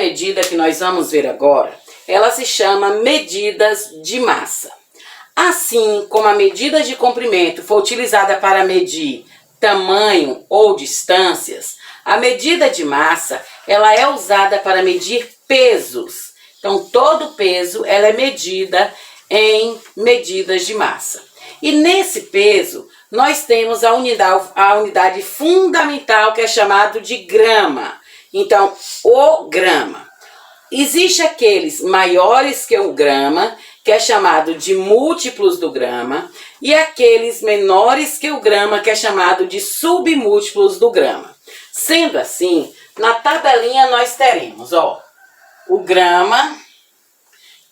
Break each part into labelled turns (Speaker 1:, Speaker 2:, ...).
Speaker 1: medida que nós vamos ver agora, ela se chama medidas de massa. Assim como a medida de comprimento foi utilizada para medir tamanho ou distâncias, a medida de massa, ela é usada para medir pesos. Então, todo peso, ela é medida em medidas de massa. E nesse peso, nós temos a unidade fundamental, que é chamado de grama. Então, o grama. Existe aqueles maiores que o grama, que é chamado de múltiplos do grama, e aqueles menores que o grama, que é chamado de submúltiplos do grama. Sendo assim, na tabelinha nós teremos, ó, o grama,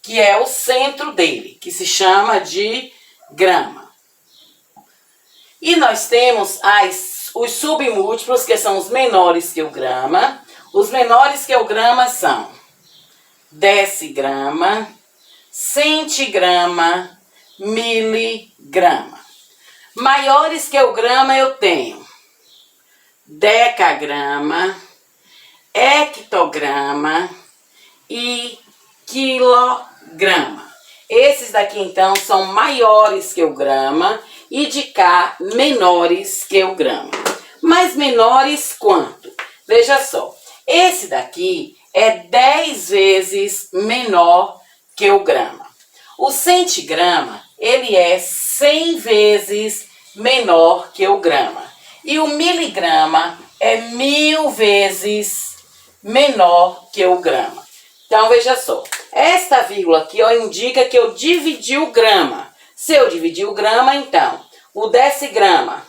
Speaker 1: que é o centro dele, que se chama de grama. E nós temos os submúltiplos, que são os menores que o grama. Os menores que o grama são decigrama, centigrama, miligrama. Maiores que o grama eu tenho decagrama, hectograma e quilograma. Esses daqui então são maiores que o grama e de cá menores que o grama. Mas menores quanto? Veja só, esse daqui é 10 vezes menor que o grama. O centigrama, ele é 100 vezes menor que o grama. E o miligrama é 1000 vezes menor que o grama. Então, veja só, esta vírgula aqui, ó, indica que eu dividi o grama. Se eu dividir o grama, então, o decigrama,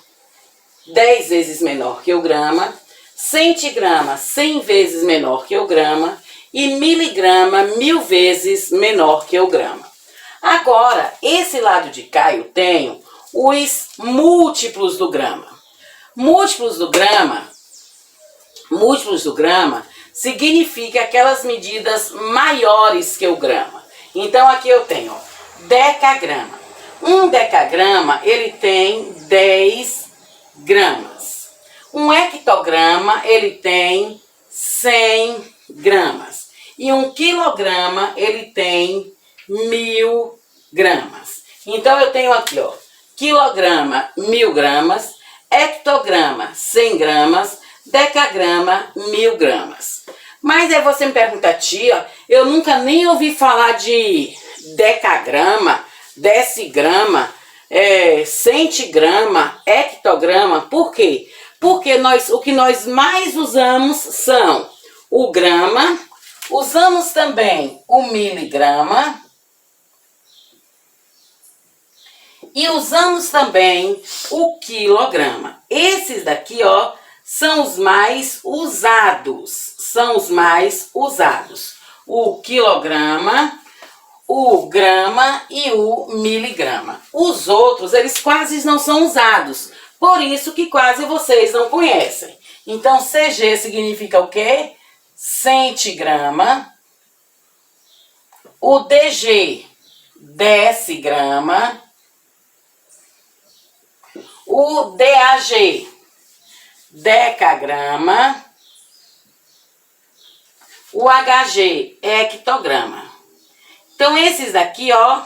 Speaker 1: 10 vezes menor que o grama, centigrama, 100 vezes menor que o grama, e miligrama, 1000 vezes menor que o grama. Agora, esse lado de cá eu tenho os múltiplos do grama. Múltiplos do grama significa aquelas medidas maiores que o grama. Então, aqui eu tenho, ó, decagrama. Um decagrama, ele tem 10 gramas. Um hectograma, ele tem 100 gramas. E um quilograma, ele tem 1000 gramas. Então, eu tenho aqui, ó, quilograma, 1000 gramas, hectograma, 100 gramas, decagrama, 1000 gramas. Mas aí você me pergunta, tia, eu nunca nem ouvi falar de decagrama, decigrama, centigrama, hectograma. Por quê? Porque o que nós mais usamos são o grama, usamos também o miligrama e usamos também o quilograma. Esses daqui, ó, são os mais usados. O quilograma, o grama e o miligrama. Os outros, eles quase não são usados. Por isso que quase vocês não conhecem. Então, CG significa o quê? Centigrama. O DG, decigrama. O DAG, decagrama. O HG, hectograma. Então, esses daqui, ó,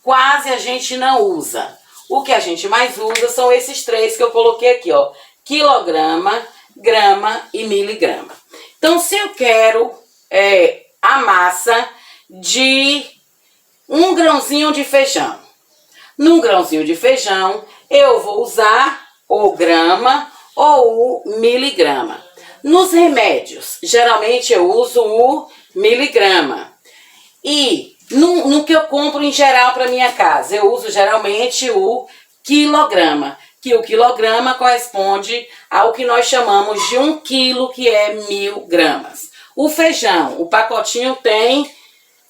Speaker 1: quase a gente não usa. O que a gente mais usa são esses três que eu coloquei aqui, ó. Quilograma, grama e miligrama. Então, se eu quero a massa de um grãozinho de feijão. Num grãozinho de feijão, eu vou usar o grama ou o miligrama. Nos remédios, geralmente eu uso o miligrama. E no que eu compro em geral para minha casa, eu uso geralmente o quilograma. Que o quilograma corresponde ao que nós chamamos de 1 quilo, que é 1000 gramas. O feijão, o pacotinho tem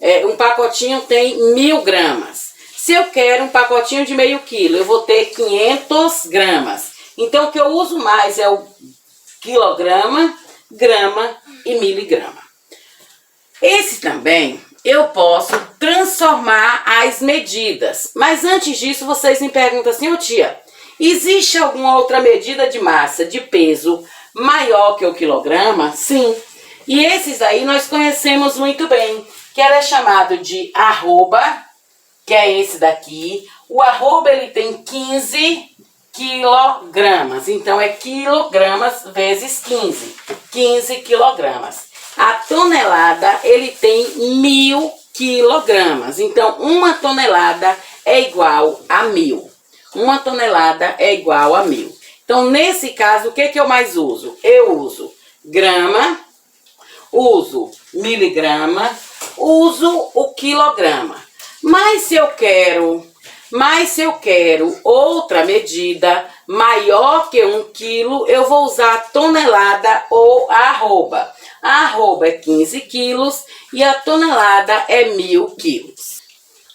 Speaker 1: 1000 gramas. Se eu quero um pacotinho de meio quilo, eu vou ter 500 gramas. Então, o que eu uso mais é o quilograma, grama e miligrama. Esse também eu posso transformar as medidas. Mas antes disso, vocês me perguntam assim, ô tia, existe alguma outra medida de massa, de peso, maior que o quilograma? Sim, E esses aí nós conhecemos muito bem, que era chamado de arroba, que é esse daqui. O arroba, ele tem 15 quilogramas. Então, é quilogramas vezes 15. 15 quilogramas. A tonelada, ele tem 1000 quilogramas. Então, uma tonelada é igual a 1000. Uma tonelada é igual a 1000. Então, nesse caso, o que que eu mais uso? Eu uso grama, uso miligrama, uso o quilograma. Mas se eu quero outra medida maior que 1 quilo, eu vou usar a tonelada ou a arroba. A arroba é 15 quilos e a tonelada é 1000 quilos.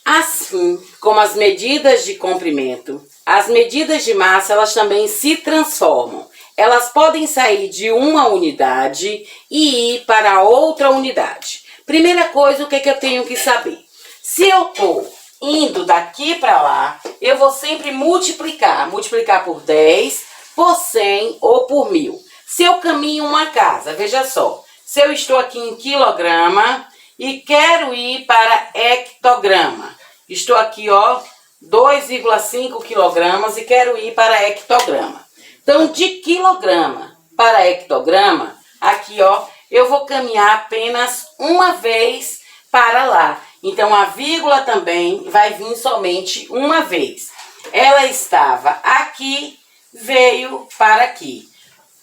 Speaker 1: Assim como as medidas de comprimento, as medidas de massa, elas também se transformam. Elas podem sair de uma unidade e ir para outra unidade. Primeira coisa, o que que eu tenho que saber? Se eu estou indo daqui para lá, eu vou sempre multiplicar. Multiplicar por 10, por 100 ou por 1000. Se eu caminho uma casa, veja só. Se eu estou aqui em quilograma e quero ir para hectograma. Estou aqui, ó, 2,5 quilogramas e quero ir para hectograma. Então, de quilograma para hectograma, aqui, ó, eu vou caminhar apenas uma vez para lá. Então, a vírgula também vai vir somente uma vez. Ela estava aqui, veio para aqui.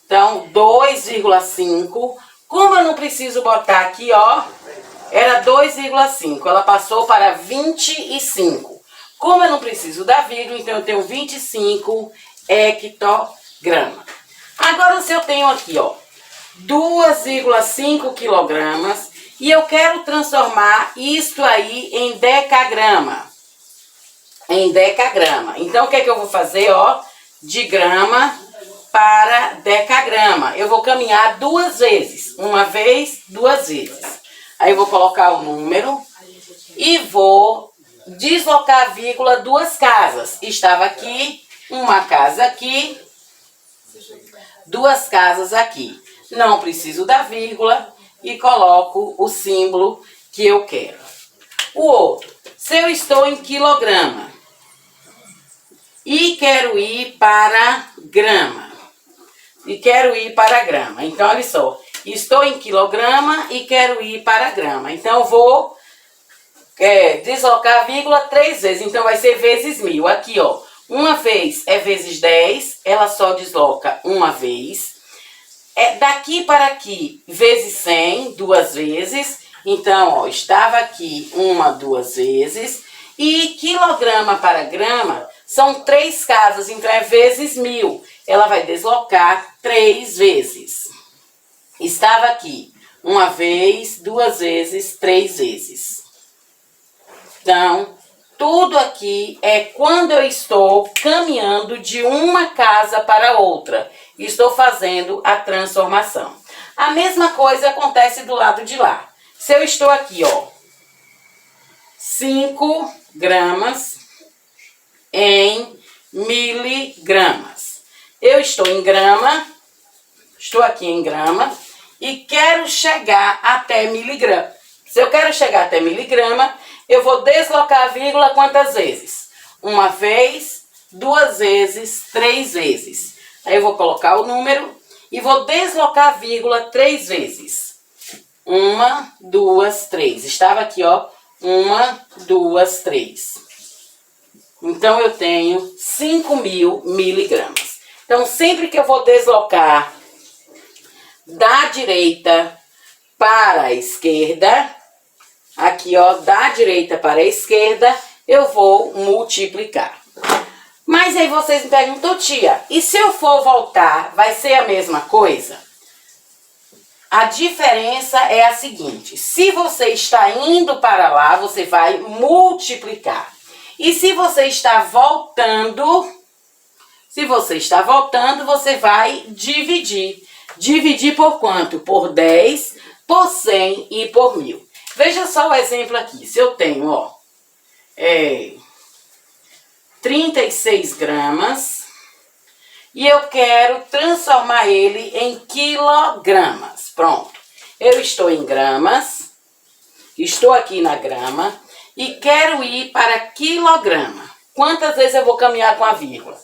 Speaker 1: Então, 2,5. Como eu não preciso botar aqui, ó, era 2,5. Ela passou para 25. Como eu não preciso da vírgula, então eu tenho 25 hectogramas. Agora, se eu tenho aqui, ó, 2,5 quilogramas e eu quero transformar isto aí em decagrama. Em decagrama. Então, o que é que eu vou fazer, ó? De grama para decagrama. Eu vou caminhar duas vezes. Uma vez, duas vezes. Aí eu vou colocar o número e vou deslocar a vírgula duas casas. Estava aqui, uma casa aqui, duas casas aqui. Não preciso da vírgula e coloco o símbolo que eu quero. O outro, se eu estou em quilograma e quero ir para grama. Então, olha só, estou em quilograma e quero ir para grama. Então, eu vou deslocar a vírgula 3 vezes. Então, vai ser vezes 1000. Aqui, ó, uma vez é vezes 10, ela só desloca uma vez. Daqui para aqui, vezes 100, duas vezes. Então, ó, estava aqui uma, duas vezes. E quilograma para grama são 3 casas, então é vezes 1000. Ela vai deslocar 3 vezes. Estava aqui uma vez, duas vezes, 3 vezes. Então, tudo aqui é quando eu estou caminhando de uma casa para outra. Estou fazendo a transformação. A mesma coisa acontece do lado de lá. Se eu estou aqui, ó, 5 gramas em miligramas. Eu estou em grama, estou aqui em grama e quero chegar até miligrama. Se eu quero chegar até miligrama, eu vou deslocar a vírgula quantas vezes? Uma vez, duas vezes, 3 vezes. Aí eu vou colocar o número e vou deslocar a vírgula 3 vezes. 1, 2, 3. Estava aqui, ó. 1, 2, 3. Então, eu tenho 5.000 miligramas. Então, sempre que eu vou deslocar da direita para a esquerda, aqui, ó, da direita para a esquerda, eu vou multiplicar. Mas aí vocês me perguntam, tia, e se eu for voltar, vai ser a mesma coisa? A diferença é a seguinte, se você está indo para lá, você vai multiplicar. E se você está voltando, você vai dividir. Dividir por quanto? Por 10, por 100 e por 1000. Veja só o exemplo aqui. Se eu tenho, ó, 36 gramas e eu quero transformar ele em quilogramas. Pronto. Eu estou em gramas, estou aqui na grama e quero ir para quilograma. Quantas vezes eu vou caminhar com a vírgula?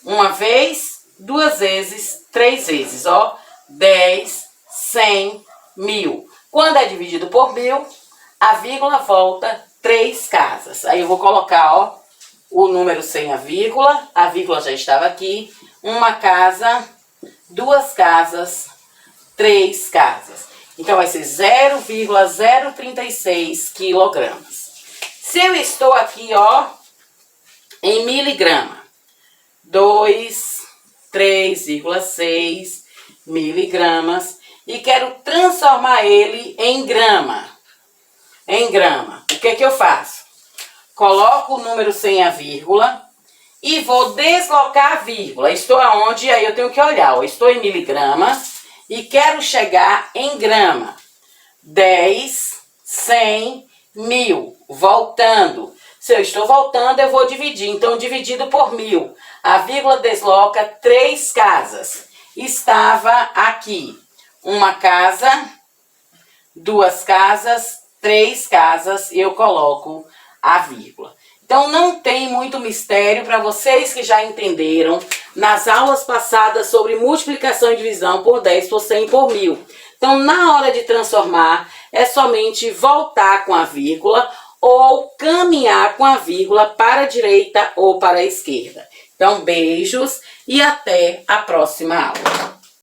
Speaker 1: Uma vez, duas vezes, três vezes, ó. 10, 100, 1000. Quando é dividido por 1000, a vírgula volta 3 casas. Aí eu vou colocar, ó, o número sem a vírgula já estava aqui. Uma casa, duas casas, 3 casas. Então vai ser 0,036 quilogramas. Se eu estou aqui, ó, em miligrama, 3,6 miligramas, e quero transformar ele em grama. O que que eu faço? Coloco o número sem a vírgula e vou deslocar a vírgula. Estou aonde? Aí eu tenho que olhar. Eu estou em miligramas e quero chegar em grama. 10, 100, 1000. Voltando. Se eu estou voltando, eu vou dividir. Então, dividido por 1000. A vírgula desloca 3 casas. Estava aqui. Uma casa, duas casas, 3 casas. Eu coloco a vírgula. Então, não tem muito mistério para vocês que já entenderam nas aulas passadas sobre multiplicação e divisão por 10, por 100 e por 1000. Então, na hora de transformar, é somente voltar com a vírgula ou caminhar com a vírgula para a direita ou para a esquerda. Então, beijos e até a próxima aula.